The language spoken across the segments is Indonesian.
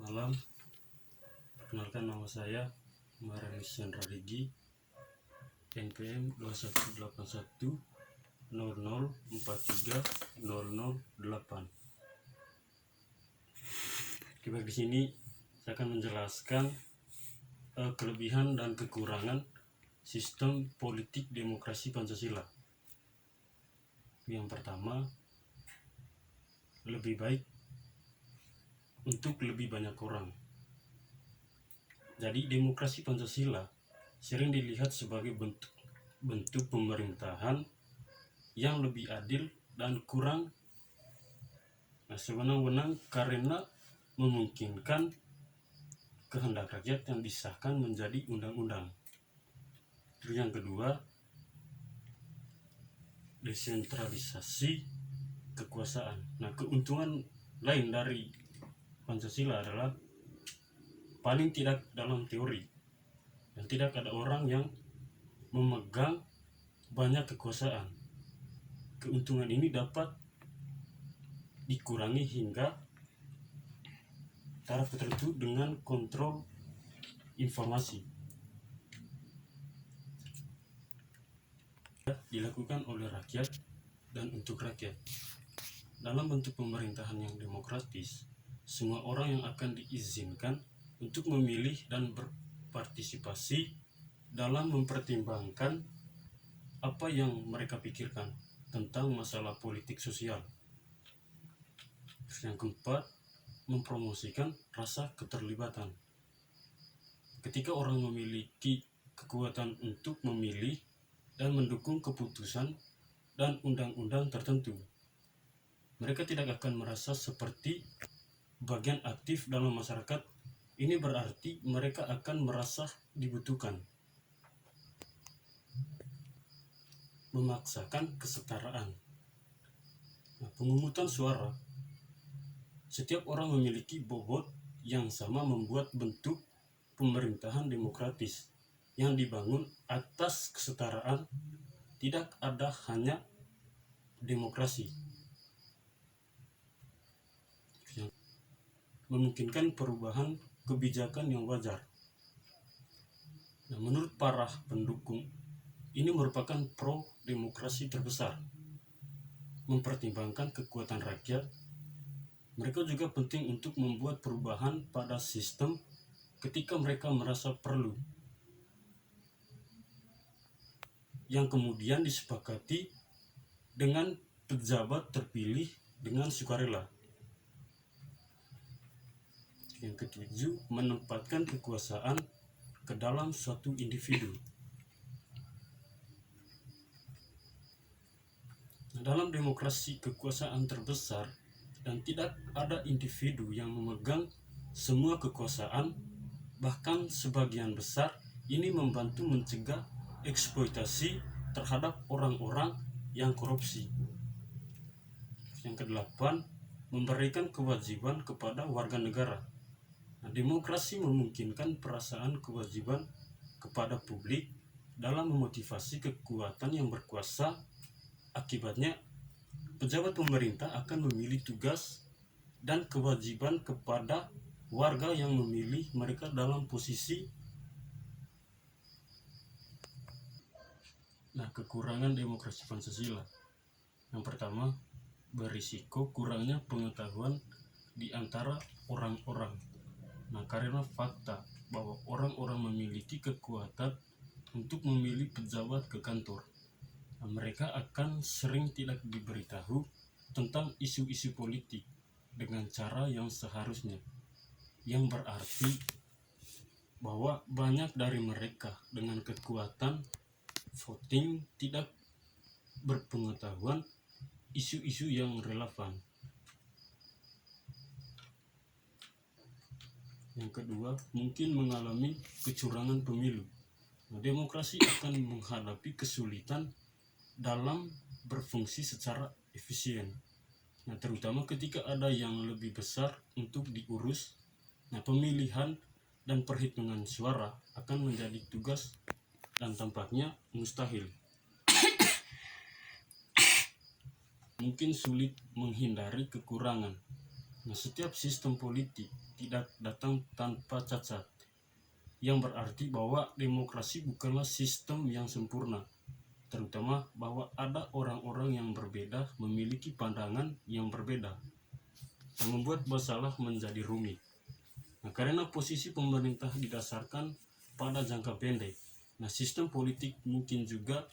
Malam, perkenalkan nama saya Marianus Chandra Rigi, NPM 218100430008. Baik, di sini saya akan menjelaskan kelebihan dan kekurangan sistem politik demokrasi Pancasila. Yang pertama, lebih baik untuk lebih banyak orang. Jadi demokrasi Pancasila sering dilihat sebagai bentuk pemerintahan yang lebih adil dan kurang sewenang-wenang karena memungkinkan kehendak rakyat yang disahkan menjadi undang-undang. Terus yang kedua, desentralisasi kekuasaan. Keuntungan lain dari Pancasila adalah paling tidak dalam teori dan tidak ada orang yang memegang banyak kekuasaan. Keuntungan ini dapat dikurangi hingga taraf tertentu dengan kontrol informasi dilakukan oleh rakyat dan untuk rakyat. Dalam bentuk pemerintahan yang demokratis, semua orang yang akan diizinkan untuk memilih dan berpartisipasi dalam mempertimbangkan apa yang mereka pikirkan tentang masalah politik sosial. Yang keempat, mempromosikan rasa keterlibatan. Ketika orang memiliki kekuatan untuk memilih dan mendukung keputusan dan undang-undang tertentu, mereka tidak akan merasa seperti bagian aktif dalam masyarakat. Ini berarti mereka akan merasa dibutuhkan. Memaksakan kesetaraan. Pemungutan suara. Setiap orang memiliki bobot yang sama membuat bentuk pemerintahan demokratis yang dibangun atas kesetaraan. Tidak ada hanya demokrasi. Memungkinkan perubahan kebijakan yang wajar. Menurut para pendukung, ini merupakan pro-demokrasi terbesar. Mempertimbangkan kekuatan rakyat, mereka juga penting untuk membuat perubahan pada sistem ketika mereka merasa perlu, yang kemudian disepakati dengan pejabat terpilih dengan sukarela. Yang ketujuh, menempatkan kekuasaan ke dalam suatu individu. Dalam demokrasi kekuasaan terbesar dan tidak ada individu yang memegang semua kekuasaan, bahkan sebagian besar. Ini membantu mencegah eksploitasi terhadap orang-orang yang korupsi. Yang kedelapan, memberikan kewajiban kepada warga negara. Demokrasi memungkinkan perasaan kewajiban kepada publik dalam memotivasi kekuatan yang berkuasa. Akibatnya, pejabat pemerintah akan memilih tugas dan kewajiban kepada warga yang memilih mereka dalam posisi. Kekurangan demokrasi Pancasila. Yang pertama, berisiko kurangnya pengetahuan di antara orang-orang. Karena fakta bahwa orang-orang memiliki kekuatan untuk memilih pejabat ke kantor, mereka akan sering tidak diberitahu tentang isu-isu politik dengan cara yang seharusnya, yang berarti bahwa banyak dari mereka dengan kekuatan voting tidak berpengetahuan isu-isu yang relevan. Yang kedua, mungkin mengalami kecurangan pemilu. Demokrasi akan menghadapi kesulitan dalam berfungsi secara efisien. Terutama ketika ada yang lebih besar untuk diurus. Pemilihan dan perhitungan suara akan menjadi tugas dan tampaknya mustahil. Mungkin sulit menghindari kekurangan. Nah, setiap sistem politik tidak datang tanpa cacat, yang berarti bahwa demokrasi bukanlah sistem yang sempurna, terutama bahwa ada orang-orang yang berbeda memiliki pandangan yang berbeda, yang membuat masalah menjadi rumit. Nah, karena posisi pemerintah didasarkan pada jangka pendek, nah sistem politik mungkin juga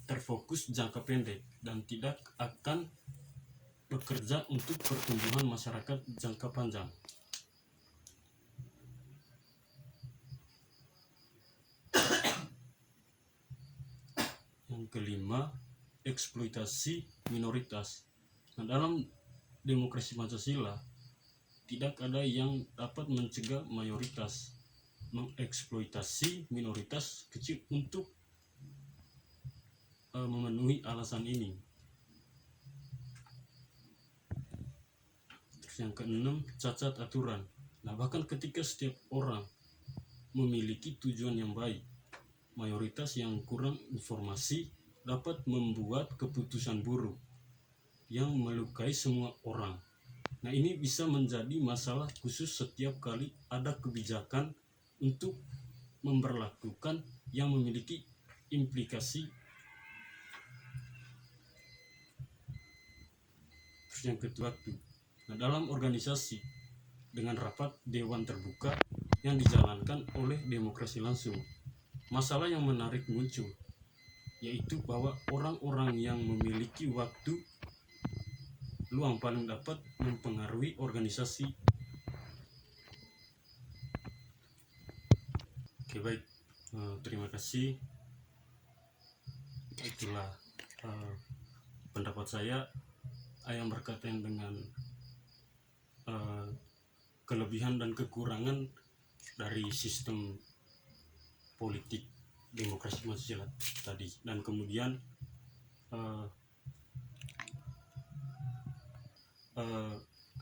terfokus jangka pendek dan tidak akan bekerja untuk pertumbuhan masyarakat jangka panjang. Yang kelima, eksploitasi minoritas. Nah, dalam demokrasi Pancasila tidak ada yang dapat mencegah mayoritas mengeksploitasi minoritas kecil untuk memenuhi alasan ini. Terus yang keenam, cacat aturan. Nah, bahkan ketika setiap orang memiliki tujuan yang baik, mayoritas yang kurang informasi dapat membuat keputusan buruk yang melukai semua orang. Nah, ini bisa menjadi masalah khusus setiap kali ada kebijakan untuk memberlakukan yang memiliki implikasi. Terus yang kedua, nah, dalam organisasi dengan rapat dewan terbuka yang dijalankan oleh demokrasi langsung, masalah yang menarik muncul, yaitu bahwa orang-orang yang memiliki waktu luang paling dapat mempengaruhi organisasi. Oke, baik, terima kasih. Itulah pendapat saya yang berkaitan dengan kelebihan dan kekurangan dari sistem politik demokrasi Pancasila tadi. Dan kemudian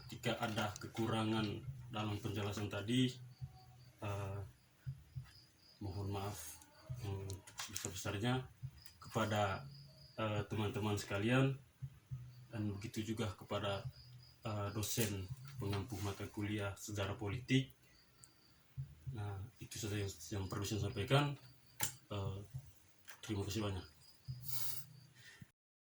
ketika ada kekurangan dalam penjelasan tadi, mohon maaf sebesar-besarnya kepada teman-teman sekalian, dan begitu juga kepada dosen pengampu mata kuliah sejarah politik. Nah, itu saja yang perlu saya sampaikan. Terima kasih banyak.